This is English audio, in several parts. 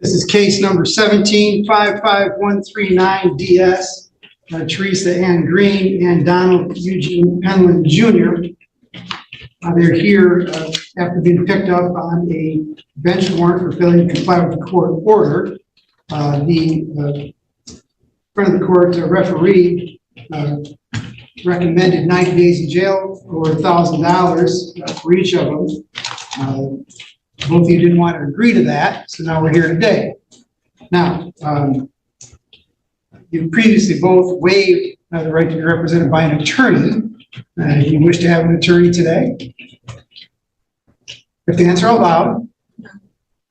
This is case number 17-55139-DS. Teresa Ann Green and Donald Eugene Penland Jr. They're here after being picked up on a bench warrant for failing to comply with the court order. The front of the court referee recommended 90 days in jail or $1,000 for each of them. Both of you didn't want to agree to that, so now we're here today. Now, you previously both waived the right to be represented by an attorney. Do you wish to have an attorney today? If the answer out loud.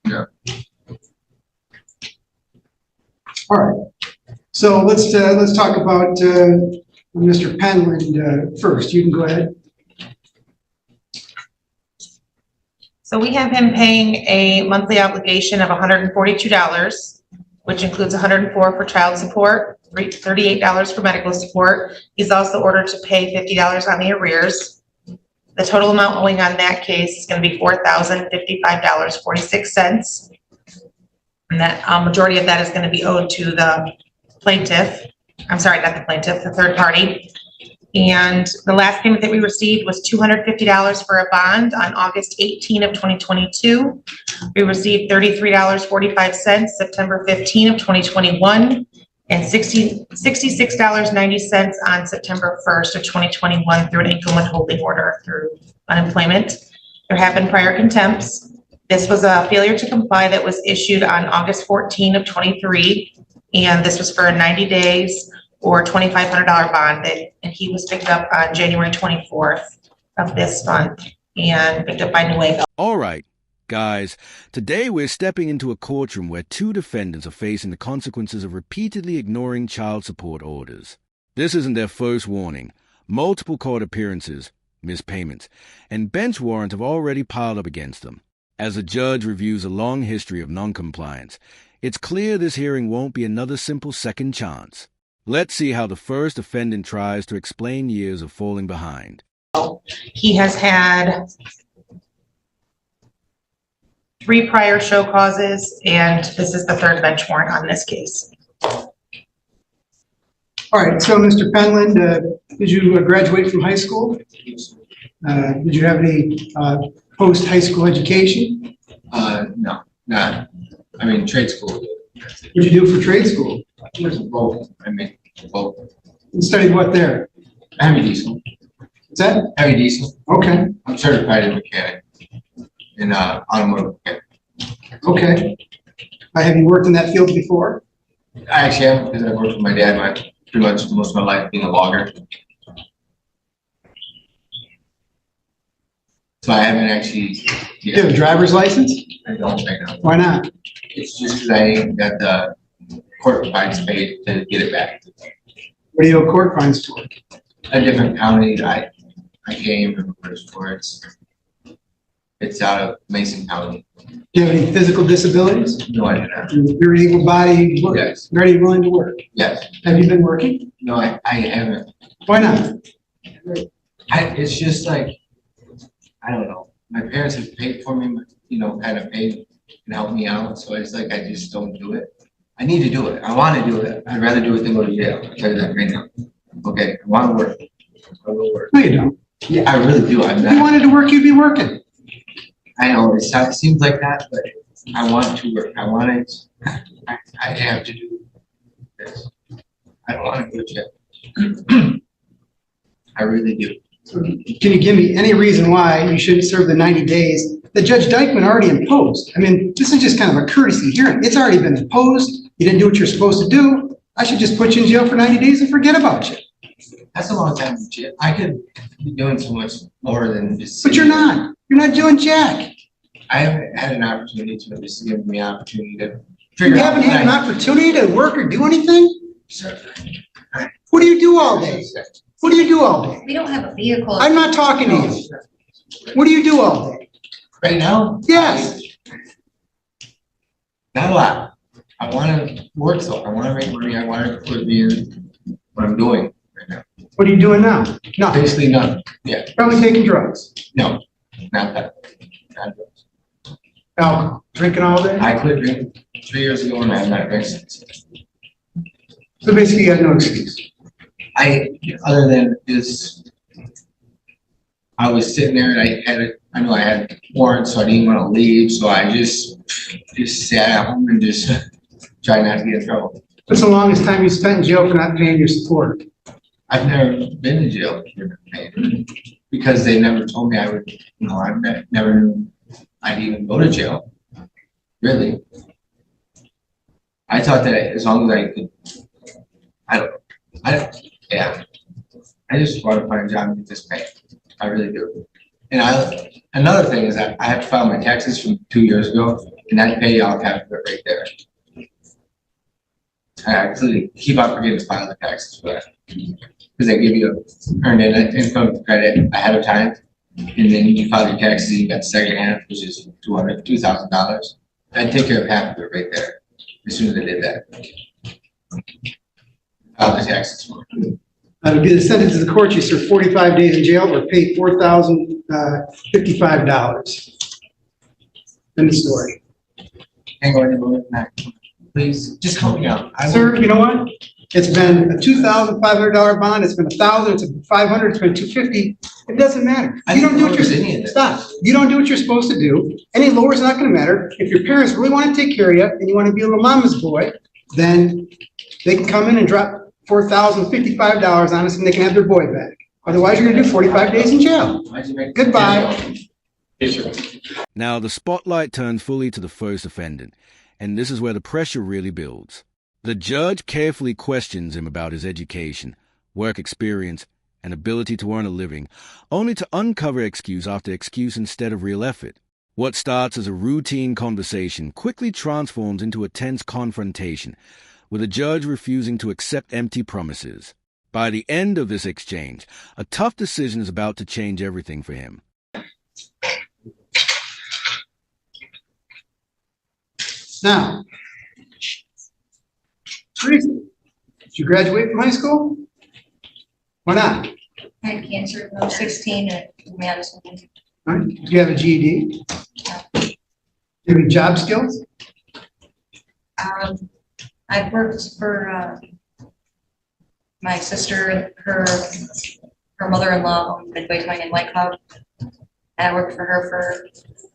Yeah. All right. So let's talk about Mr. Penland first. You can go ahead. So we have him paying a monthly obligation of $142, which includes $104 for child support, $38 for medical support. He's also ordered to pay $50 on the arrears. The total amount owing on that case is going to be $4,055.46. And that majority of that is going to be owed to the plaintiff. I'm sorry, not the plaintiff, the third party. And the last payment that we received was $250 for a bond on August 18 of 2022. We received $33.45 September 15 of 2021 and $66.90 on September 1st of 2021 through an income withholding order through unemployment. There have been prior contempts. This was a failure to comply that was issued on August 14 of 23, and this was for 90 days or $2,500 bond, and he was picked up on January 24th of this month and picked up by New Wave. All right, guys, today we're stepping into a courtroom where two defendants are facing the consequences of repeatedly ignoring child support orders. This isn't their first warning. Multiple court appearances, missed payments, and bench warrants have already piled up against them. As the judge reviews a long history of noncompliance, it's clear this hearing won't be another simple second chance. Let's see how the first defendant tries to explain years of falling behind. He has had 3 prior show causes, and this is the third bench warrant on this case. All right. So, Mr. Penland, did you graduate from high school? Did you have any post-high school education? No, not. I mean, trade school. What did you do for trade school? Both. I mean, both. You studied what there? Heavy diesel. Is that? Heavy diesel. Okay. I'm certified in mechanic in automotive mechanic. Okay. Have you worked in that field before? I actually have, because I've worked with my dad pretty much most of my life being a logger. So I haven't actually. Do you have a driver's license? I don't right now. Why not? It's just because I ain't got the court fines paid to get it back. What do you owe court fines for? A different county. I can't even remember what it's for. It's out of Mason County. Do you have any physical disabilities? No, I do not. You're an able-bodied, Yes. ready and willing to work. Yes. Have you been working? No, I haven't. Why not? It's just like, I don't know. My parents have paid for me, kind of paid and helped me out. So it's like, I just don't do it. I need to do it. I want to do it. I'd rather do it than go to jail. I'll tell you that right now. Okay, I want to work. I will work. No, you don't. Yeah, I really do. I'm If you not. wanted to work, you'd be working. I know it seems like that, but I want to work. I want it. I have to do this. I don't want to go to jail. I really do. So can you give me any reason why you shouldn't serve the 90 days that Judge Dykeman already imposed? I mean, this is just kind of a courtesy hearing. It's already been imposed. You didn't do what you're supposed to do. I should just put you in jail for 90 days and forget about you. That's a long time in jail. I could be doing so much more than just. But you're not. You're not doing jack. I haven't had an opportunity to. This is giving me an opportunity to You figure out. haven't had an opportunity to work or do anything? What do you do all day? What do you do all day? We don't have a vehicle. I'm not talking to you. What do you do all day? Right now? Yes. Not a lot. I want to work though. I want to make money. I want to put me in what I'm doing right now. What are you doing now? Nothing. Basically nothing. Yeah. Probably taking drugs. No, not that. Not drugs. Alcohol, drinking all day? I quit drinking 3 years ago and I have not drank since. So basically you had no excuse. Other than just, I was sitting there and I knew I had warrants, so I didn't want to leave, so I just sat at home and just tried not to get in trouble. What's the longest time you spent in jail for not paying your support? I've never been to jail for paying, because they never told me I would, I never knew I'd even go to jail, really. I thought that as long as I could, I just want to find a job and get this paid. I really do. And another thing is that I have to file my taxes from 2 years ago, and that pay I'll have it right there. I actually keep on forgetting to file the taxes for that, because they give you earned income credit ahead of time, and then you file your taxes, you got the second half, which is $2,000. I'd take care of half of it right there as soon as I did that. File the taxes for it. To be the sentence of the court, you serve 45 days in jail or pay $4,055. End of story. Can't go anywhere with that. Please, just help me out. Sir, you know what? It's been a $2,500 bond, it's been $1,000, it's been $500, it's been $250. It doesn't matter. You don't do what you're stop. You don't do what you're supposed to do. Any lower is not going to matter. If your parents really want to take care of you and you want to be a little mama's boy, then they can come in and drop $4,055 on us and they can have their boy back. Otherwise, you're going to do 45 days in jail. Goodbye. Now, the spotlight turns fully to the first defendant, and this is where the pressure really builds. The judge carefully questions him about his education, work experience, and ability to earn a living, only to uncover excuse after excuse instead of real effort. What starts as a routine conversation quickly transforms into a tense confrontation, with the judge refusing to accept empty promises. By the end of this exchange, a tough decision is about to change everything for him. Now, Teresa, did you graduate from high school? Why not? I had cancer when I was 16 at Madison. All right. Do you have a GED? Do you have any job skills? I've worked for my sister, her mother-in-law owned Midway Towing in White Cloud. And I worked for her for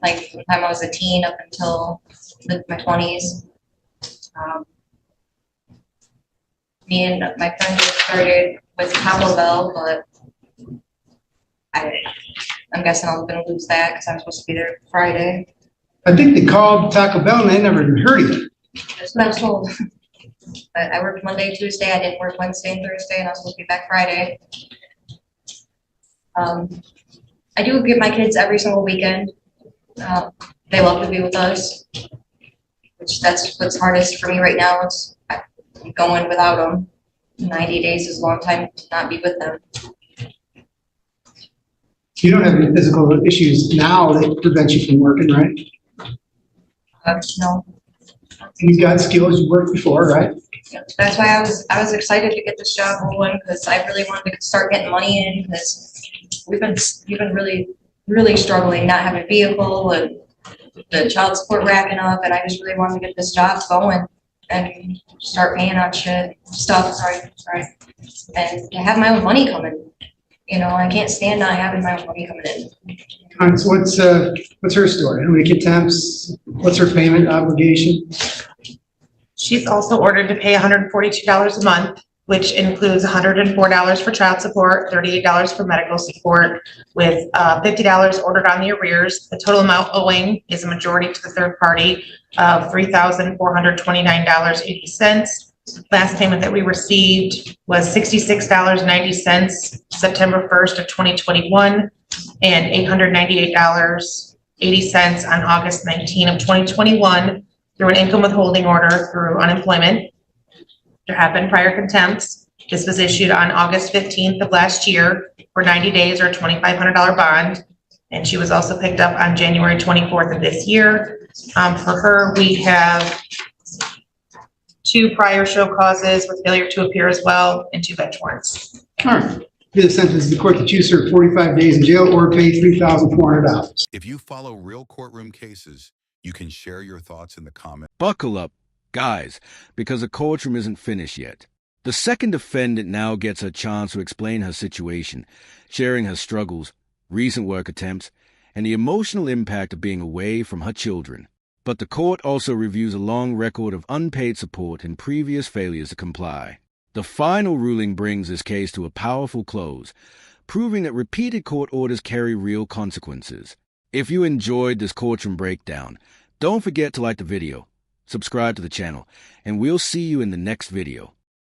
like the time I was a teen up until my 20s. Me and my friend started with Taco Bell, but I'm guessing I'm going to lose that because I'm supposed to be there Friday. I think they called Taco Bell and they never even heard of it. That's what I was told. But I worked Monday, Tuesday. I didn't work Wednesday and Thursday, and I was supposed to be back Friday. I do give my kids every single weekend. They love to be with us, which that's what's hardest for me right now. Is going without them. 90 days is a long time to not be with them. You don't have any physical issues now that prevent you from working, right? No. You've got skills you worked before, right? That's why I was excited to get this job going, because I really wanted to start getting money in, because we've been really struggling, not having a vehicle and the child support racking up, and I just really wanted to get this job going and start paying on stuff, and to have my own money coming. You know, I can't stand not having my own money coming in. All right, so what's her story? How many contempts? What's her payment obligation? She's also ordered to pay $142 a month, which includes $104 for child support, $38 for medical support, with $50 ordered on the arrears. The total amount owing is a majority to the third party of $3,429.80. Last payment that we received was $66.90 September 1st of 2021 and $898.80 on August 19 of 2021 through an income withholding order through unemployment. There have been prior contempts. This was issued on August 15th of last year for 90 days or a $2,500 bond. And she was also picked up on January 24th of this year. For her, we have 2 prior show causes with failure to appear as well, and 2 bench warrants. All right. Be the sentence of the court that you serve 45 days in jail or pay $3,400. If you follow real courtroom cases, You can share your thoughts in the comments. Buckle up, guys, because the courtroom isn't finished yet. The second defendant now gets her chance to explain her situation, sharing her struggles, recent work attempts, and the emotional impact of being away from her children. But the court also reviews a long record of unpaid support and previous failures to comply. The final ruling brings this case to a powerful close, proving that repeated court orders carry real consequences. If you enjoyed this courtroom breakdown, don't forget to like the video, subscribe to the channel, and we'll see you in the next video.